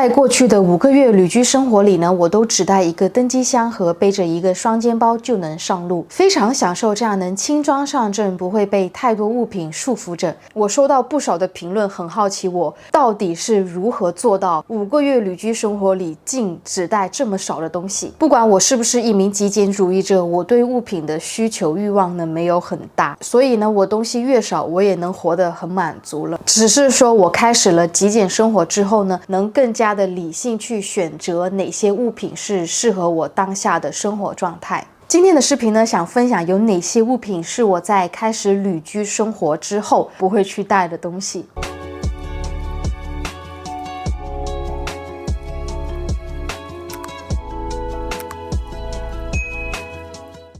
在过去的5个月旅居生活里呢，我都只带一个登机箱和背着一个双肩包就能上路，非常享受这样能轻装上阵，不会被太多物品束缚着。我收到不少的评论，很好奇我到底是如何做到5个月旅居生活里竟只带这么少的东西。不管我是不是一名极简主义者，我对物品的需求欲望呢没有很大，所以呢我东西越少，我也能活得很满足了。只是说我开始了极简生活之后呢，能更加的理性去选择哪些物品是适合我当下的生活状态。今天的视频呢，想分享有哪些物品是我在开始旅居生活之后不会去带的东西。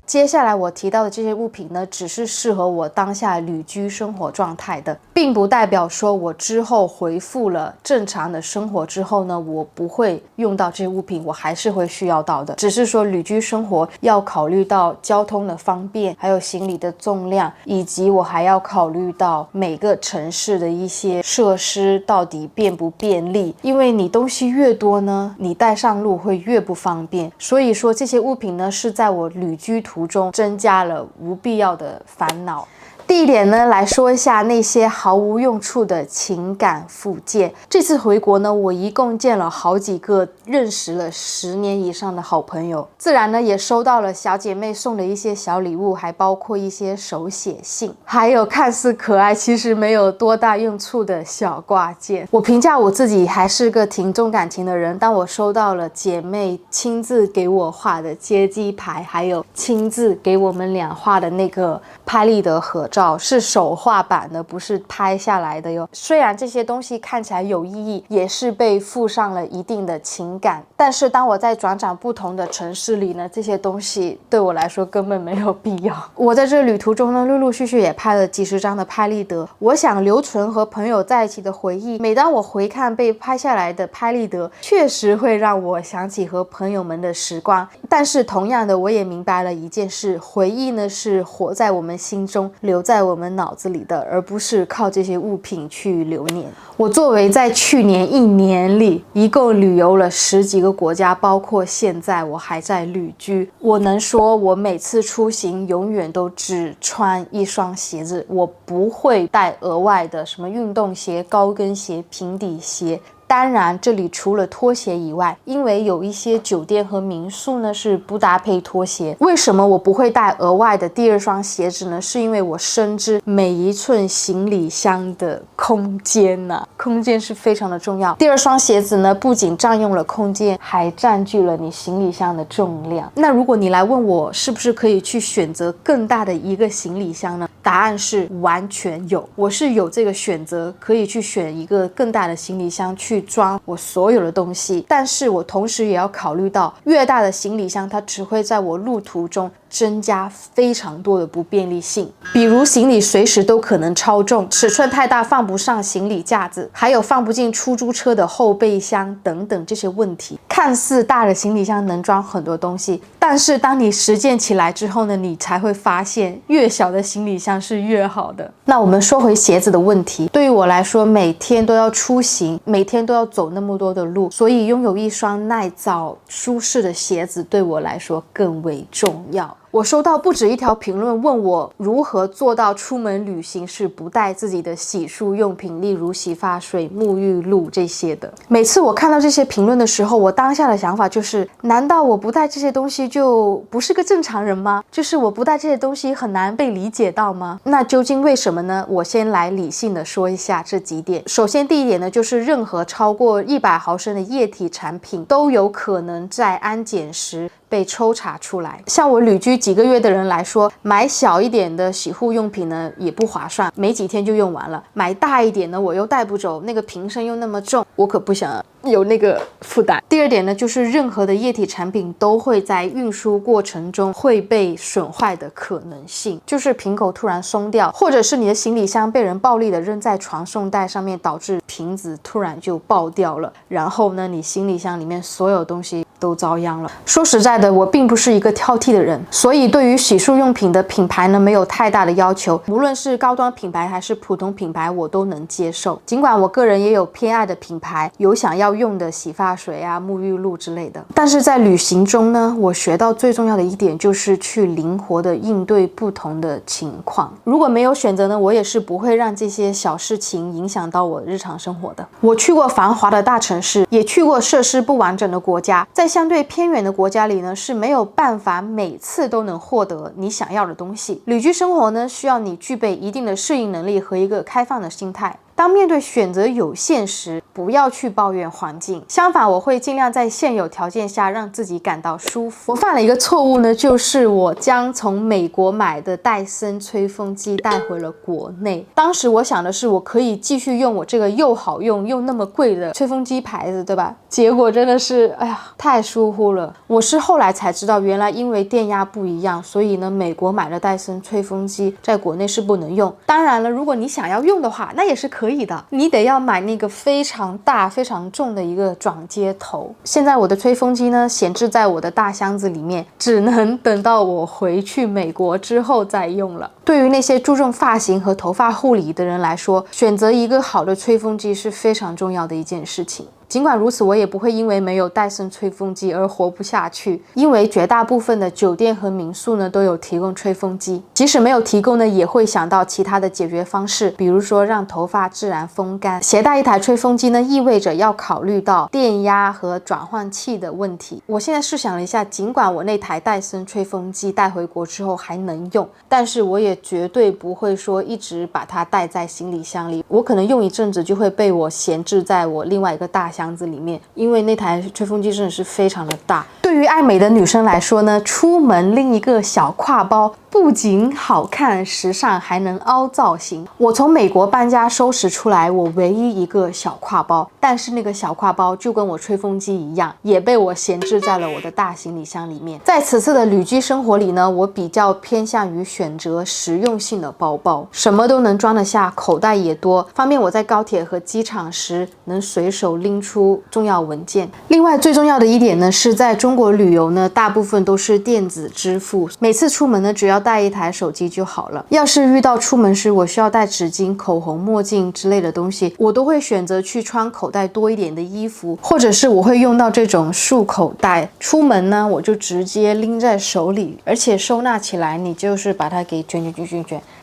接下来我提到的这些物品呢，只是适合我当下旅居生活状态的，并不代表说我之后恢复了正常的生活之后呢，我不会用到这些物品，我还是会需要到的。只是说旅居生活要考虑到交通的方便，还有行李的重量，以及我还要考虑到每个城市的一些设施到底便不便利。因为你东西越多呢，你带上路会越不方便。所以说这些物品呢，是在我旅居途中增加了无必要的烦恼。第一点呢，来说一下那些毫无用处的情感附件。这次回国呢，我一共见了好几个认识了10年以上的好朋友，自然呢也收到了小姐妹送的一些小礼物，还包括一些手写信，还有看似可爱其实没有多大用处的小挂件。我评价我自己还是个挺重感情的人，当我收到了姐妹亲自给我画的接机牌，还有亲自给我们俩画的那个拍立得合照，是手画版的，不是拍下来的哟。虽然这些东西看起来有意义，也是被附上了一定的情感，但是当我在转不同的城市里呢，这些东西对我来说根本没有必要。我在这旅途中呢，陆陆续续也拍了几十张的拍立得，我想留存和朋友在一起的回忆。每当我回看被拍下来的拍立得，确实会让我想起和朋友们的时光。但是同样的，我也明白了一件事，回忆呢是活在我们心中，留在我们脑子里的，而不是靠这些物品去留念。我作为在去年1年里一共旅游了10几个国家，包括现在我还在旅居，我能说我每次出行永远都只穿一双鞋子，我不会带额外的什么运动鞋、高跟鞋、平底鞋。当然这里除了拖鞋以外，因为有一些酒店和民宿呢是不搭配拖鞋。为什么我不会带额外的第2双鞋子呢？是因为我深知每一寸行李箱的空间空间是非常的重要。第2双鞋子呢不仅占用了空间，还占据了你行李箱的重量。那如果你来问我是不是可以去选择更大的一个行李箱呢？答案是完全有，我是有这个选择，可以去选一个更大的行李箱去装我所有的东西。但是我同时也要考虑到，越大的行李箱它只会在我路途中增加非常多的不便利性，比如行李随时都可能超重，尺寸太大放不上行李架子，还有放不进出租车的后备箱等等这些问题。看似大的行李箱能装很多东西，但是当你实践起来之后呢，你才会发现越小的行李箱是越好的。那我们说回鞋子的问题，对于我来说，每天都要出行，每天都要走那么多的路，所以拥有一双耐造舒适的鞋子对我来说更为重要。我收到不止一条评论问我如何做到出门旅行是不带自己的洗漱用品，例如洗发水、沐浴露这些的。每次我看到这些评论的时候，我当下的想法就是，难道我不带这些东西就不是个正常人吗？就是我不带这些东西很难被理解到吗？那究竟为什么呢？我先来理性的说一下这几点。首先第一点呢，就是任何超过100毫升的液体产品都有可能在安检时被抽查出来。像我旅居几个月的人来说，买小一点的洗护用品呢也不划算，没几天就用完了。买大一点呢我又带不走，那个瓶身又那么重，我可不想有那个负担。第二点呢，就是任何的液体产品都会在运输过程中会被损坏的可能性，就是瓶口突然松掉，或者是你的行李箱被人暴力的扔在传送带上面，导致瓶子突然就爆掉了，然后呢你行李箱里面所有东西都遭殃了。说实在的，我并不是一个挑剔的人，所以对于洗漱用品的品牌呢，没有太大的要求，无论是高端品牌还是普通品牌，我都能接受。尽管我个人也有偏爱的品牌，有想要用的洗发水啊、沐浴露之类的，但是在旅行中呢，我学到最重要的一点就是去灵活的应对不同的情况。如果没有选择呢，我也是不会让这些小事情影响到我日常生活的。我去过繁华的大城市，也去过设施不完整的国家，在相对偏远的国家里呢，是没有办法每次都能获得你想要的东西。旅居生活呢，需要你具备一定的适应能力和一个开放的心态。当面对选择有限时，不要去抱怨环境，相反，我会尽量在现有条件下让自己感到舒服。我犯了一个错误呢，就是我将从美国买的戴森吹风机带回了国内。当时我想的是，我可以继续用我这个又好用又那么贵的吹风机牌子，对吧？结果真的是，哎呀，太疏忽了。我是后来才知道，原来因为电压不一样，所以呢，美国买的戴森吹风机在国内是不能用。当然了，如果你想要用的话，那也是可以的，你得要买那个非常大非常重的一个转接头。现在我的吹风机呢，闲置在我的大箱子里面，只能等到我回去美国之后再用了。对于那些注重发型和头发护理的人来说，选择一个好的吹风机是非常重要的一件事情。尽管如此，我也不会因为没有戴森吹风机而活不下去，因为绝大部分的酒店和民宿呢都有提供吹风机，即使没有提供呢，也会想到其他的解决方式，比如说让头发自然风干。携带一台吹风机呢，意味着要考虑到电压和转换器的问题。我现在试想了一下，尽管我那台戴森吹风机带回国之后还能用，但是我也绝对不会说一直把它带在行李箱里，我可能用一阵子就会被我闲置在我另外一个大箱子里面，因为那台吹风机真的是非常的大。对于爱美的女生来说呢，出门拎一个小挎包不仅好看时尚，还能凹造型。我从美国搬家收拾出来我唯一一个小挎包，但是那个小挎包就跟我吹风机一样，也被我闲置在了我的大行李箱里面。在此次的旅居生活里呢，我比较偏向于选择实用性的包包，什么都能装得下，口袋也多，方便我在高铁和机场时能随手拎出重要文件。另外最重要的一点呢，是在中国旅游呢，大部分都是电子支付，每次出门呢，只要带一台手机就好了。要是遇到出门时我需要带纸巾、口红、墨镜之类的东西，我都会选择去穿口袋多一点的衣服，或者是我会用到这种束口袋。出门呢，我就直接拎在手里，而且收纳起来，你就是把它给卷，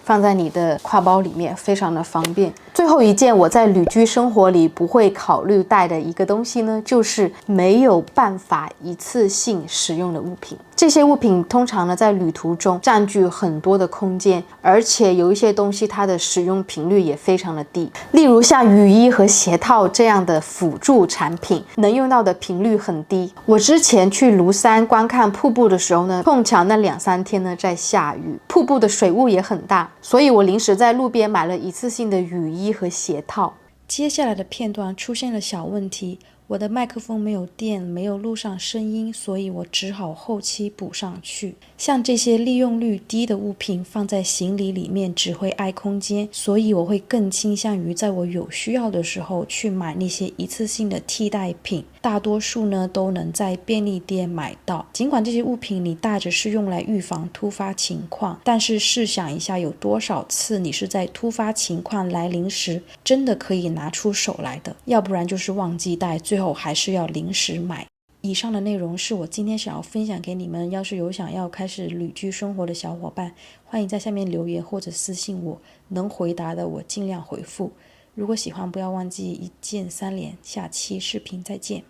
放在你的挎包里面，非常的方便。最后一件我在旅居生活里不会考虑带的一个东西呢，就是没有办法一次性使用的物品。这些物品通常呢在旅途中占据很多的空间，而且有一些东西它的使用频率也非常的低。例如像雨衣和鞋套这样的辅助产品，能用到的频率很低。我之前去庐山观看瀑布的时候呢，碰巧那2-3天呢在下雨，瀑布的水雾也很大，所以我临时在路边买了一次性的雨衣和鞋套。接下来的片段出现了小问题，我的麦克风没有电，没有录上声音，所以我只好后期补上去。像这些利用率低的物品放在行李里面只会碍空间，所以我会更倾向于在我有需要的时候去买那些一次性的替代品。大多数呢都能在便利店买到，尽管这些物品你带着是用来预防突发情况，但是试想一下，有多少次你是在突发情况来临时真的可以拿出手来的，要不然就是忘记带，最后还是要临时买。以上的内容是我今天想要分享给你们，要是有想要开始旅居生活的小伙伴，欢迎在下面留言或者私信我，能回答的我尽量回复。如果喜欢不要忘记一键3连，下期视频再见。